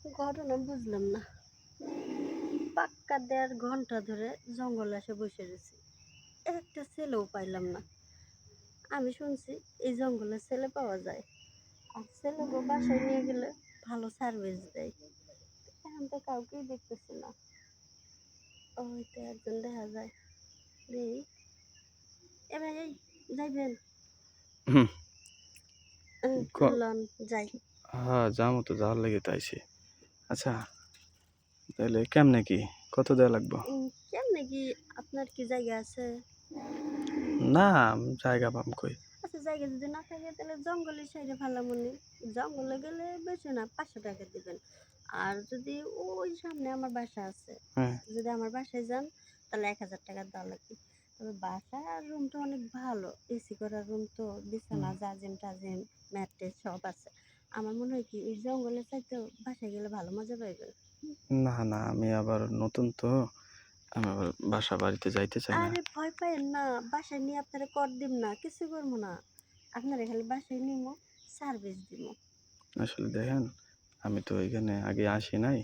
ঘটনা বুঝলাম না। পাক্কা ১.৫ ঘন্টা ধরে জঙ্গলে এসে বসে রয়েছি। একটা ছেলেও পাইলাম না। আমি শুনছি এই জঙ্গলে ছেলে পাওয়া যায়। আর ছেলেকে বাসায় নিয়ে গেলে ভালো সার্ভিস দেয়। এখন তো কাউকেই দেখতেছি না। ওই তো একজন দেখা যায়। এই এ ভাই এই যাইবেন? হুম, লন যাই। হ্যাঁ যাবো তো, যাওয়ার লেগে তো আইছি। আচ্ছা তাহলে কেমনে কি, কত দেওয়া লাগবে? কেমনে কি আপনার কি জায়গা আছে? না, জায়গা পাম কই? আচ্ছা জায়গা যদি না থাকে তাহলে জঙ্গলের সাইডে ফালামুনি। জঙ্গলে গেলে বেশি না ৫০০ টাকা দিবেন। আর যদি ওই সামনে আমার বাসা আছে, হ্যাঁ, যদি আমার বাসায় যান তাহলে ১,০০০ টাকা দেওয়া লাগবে। তবে বাসার রুমটা অনেক ভালো, এসি করা রুম তো, বিছানা জাজিম টাজিম ম্যাট্রেস সব আছে। আমার মনে হয় কি এই জঙ্গলের চাইতেও বাসায় গেলে ভালো মজা পাইবেন। না না, আমি আবার নতুন তো, আমি আবার বাসা বাড়িতে যাইতে চাই না। আরে ভয় পাইয়েন না, বাসায় নিয়ে আপনারা কর দিব না, কিছু করবো না। আপনারা খালি বাসায় নিমো, সার্ভিস দিব। আসলে দেখেন, আমি তো এখানে আগে আসি নাই।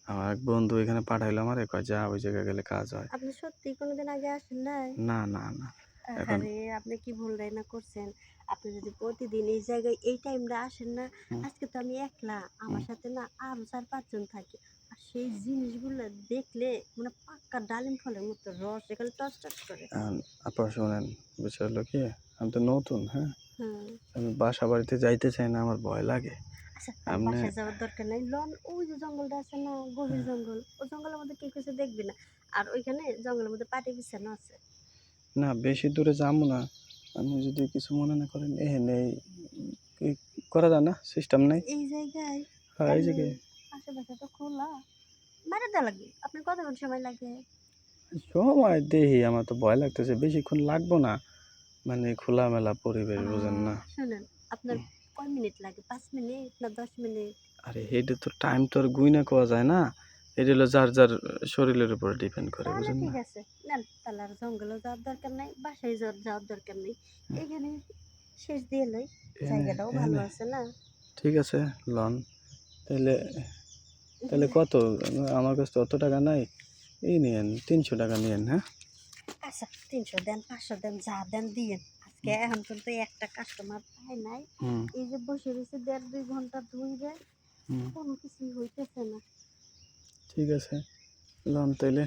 আমার এক বন্ধু এখানে পাঠাইলো, আমার কয় যা ওই জায়গায় গেলে কাজ হয়। আপনি সত্যি কোনোদিন আগে আসেন নাই? না না না, এখন আরে আপনি কি ভুল না করছেন। আপনি যদি প্রতিদিন এই জায়গায় এই টাইমটা আসেন না, হুম, আজকে তো আমি একলা, হুম, আমার সাথে না আরো ৪-৫ জন থাকে। আর সেই জিনিসগুলো দেখলে মানে পাক্কা ডালিম ফলের মতো রস এখানে টস টস করে। আপনারা শোনেন, বিষয় হলো কি, আমি তো নতুন, হ্যাঁ, হুম। আমি বাসা বাড়িতে যাইতে চাই না, আমার ভয় লাগে। আচ্ছা তাহলে আপনি বাসায় যাওয়ার দরকার নাই, লন ওই যে জঙ্গলটা আছে না, গভীর জঙ্গল, ওই জঙ্গলের মধ্যে কেউ কিছু দেখবি না। আর ওইখানে জঙ্গলের মধ্যে পাটি বিছানো আছে। না বেশি দূরে যাবো না। আপনি যদি কিছু মনে না করেন, নেই কি করা যায় না, সিস্টেম নেই। এই জায়গায় হ্যাঁ এই এমনি জায়গায় আশেপাশে তো খোলা, বাইরে দেওয়া লাগবে। আপনার কতক্ষণ সময় লাগে? সময় দেখি, আমার তো ভয় লাগতেছে, বেশিক্ষণ লাগবো না। মানে খোলামেলা পরিবেশ, বুঝেন না? শুনেন, আপনার কয় মিনিট লাগে? ৫ মিনিট না ১০ মিনিট? আরে এইটা তো টাইম তো আর গুইনা কোয়া যায় না। এটা হলো যার যার শরীরের উপর ডিপেন্ড করে, তাহলে বুঝেন ঠিক না? আছে, নেন। তাহলে আর জঙ্গলেও যাওয়ার দরকার নাই, বাসায় যাওয়ার দরকার নেই। এখানে শেষ দিয়ে লই। এনে জায়গাটাও ভালো এনে আছে না? ঠিক আছে, লন। তাহলে তাহলে কত? আমার কাছে তো অত টাকা নাই। এই নিয়েন, ৩০০ টাকা নিয়েন, হ্যাঁ? আচ্ছা ৩০০ দেন, ৫০০ দেন, যা দেন দিয়েন। আজকে এখন পর্যন্ত একটা কাস্টমার পাই নাই। হুম এই যে বসে রয়েছে ১.৫-২ ঘন্টা ধইরে, হুম, কোনো কিছুই হইতেছে না। ঠিক আছে, লন তাইলে।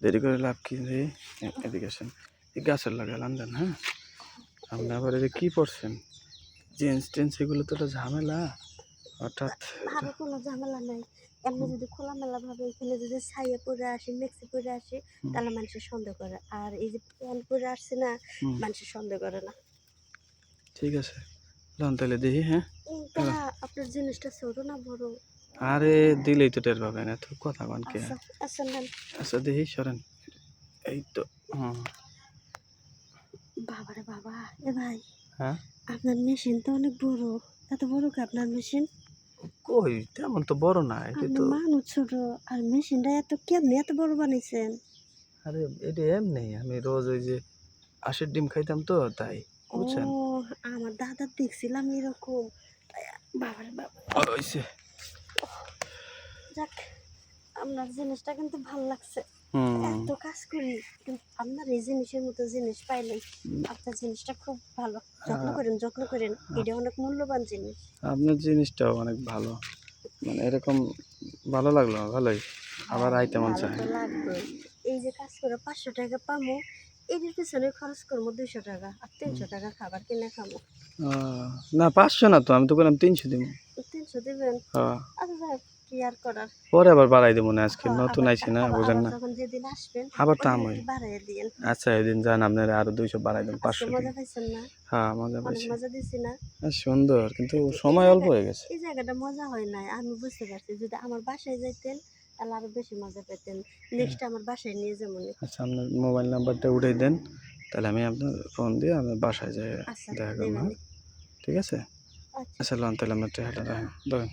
দেরি করে লাভ কি রে? এদিকে আসেন, এই গাছের লাগা লান, হ্যাঁ? আপনি আবার এটা কি পড়ছেন? জিন্স টিন্স এগুলো তো একটা ঝামেলা হঠাৎ। এটা ভাবে কোনো ঝামেলা নাই। এমনি যদি খোলামেলা ভাবে এখানে যদি ছাইয়ে পরে আসি, মেক্সি পরে আসি, হুম তাহলে মানুষের সন্দেহ করে। আর এই যে প্যান্ট পরে আসছি না, হুম, মানুষের সন্দেহ করে না। ঠিক আছে, লন তাইলে দেখি, হ্যাঁ? তা আপনার জিনিসটা ছোট না বড়? আরে দিলেই তো টের পাবেন, এত কথা কন কে? আচ্ছা আচ্ছা নেন। আচ্ছা দেখি, সরেন। এই তো। হুম, বাবারে বাবা, এ ভাই হ্যাঁ, আপনার মেশিন তো অনেক বড়। এত বড় কি আপনার মেশিন? কই তেমন তো বড় না এটা আপনি তো। মানুষ ছোট, আর মেশিনটা এত কেমনে এত বড় বানাইছেন? আরে এটা এমনি, আমি রোজ ওই যে আঁশের ডিম খাইতাম তো, তাই ও, বুঝছেন। আমার দাদা দেখছিলাম এরকম। বাবারে বাবা। হইছে। যাক, আপনার জিনিসটা কিন্তু ভালো লাগছে। হুম, এত কাজ করি কিন্তু আপনার এই জিনিসের মতো জিনিস পাইলাই। আপনার জিনিসটা খুব ভালো। যত্ন আ- করেন, যত্ন করেন। এটা অনেক মূল্যবান জিনিস। আপনার জিনিসটাও অনেক ভালো, মানে এরকম ভালো লাগলো, ভালোই। আবার হ্যাঁ, আইতে মন ভালো চায়। তো লাগবেই। এই যে কাজ করে ৫০০ টাকা পামো, এটির পিছনে খরচ করবো ২০০ টাকা। আর ৩০০ টাকা খাবার কিনে খাবো। না ৫০০ না তো, আমি তো বললাম ৩০০ দিব। ৩০০ দিবেন? হ্যাঁ, আচ্ছা যাক, কি আর করার। পরে আবার বাড়াই দেবো না, আজকে হ্যাঁ, নতুন আবার আইছি না, আবার বুঝেন আবার না? যখন যেদিন আসবেন আবার ওই দাম দিন হয়। একটু বাড়াইয়া দিয়েন। আচ্ছা এদিন যান, আপনার আরো ২০০ বাড়াই দেন, আজকে ৫০০ দিন। মজা পাইছেন না? হ্যাঁ মজা অনেক পাইছি। মজা দিছি না? সুন্দর, কিন্তু কিন্তু সময় অল্প হয়ে গেছে। এই জায়গাটা মজা হয় নাই, আমি বুঝতে পারছি। যদি আমার বাসায় যাইতেন তাহলে আরো বেশি মজা পেতেন। নেক্সট আমার বাসায় নিয়ে যাবো নি। আচ্ছা আপনার মোবাইল নাম্বারটা উঠাই দেন, তাহলে আমি আপনার ফোন দিয়ে আমি বাসায় যাই আচ্ছা দেখা করবো, হ্যাঁ? দেবেন। ঠিক আছে। আচ্ছা। আচ্ছা লন তাহলে আমরা টাকাটা রাখেন, ধরেন।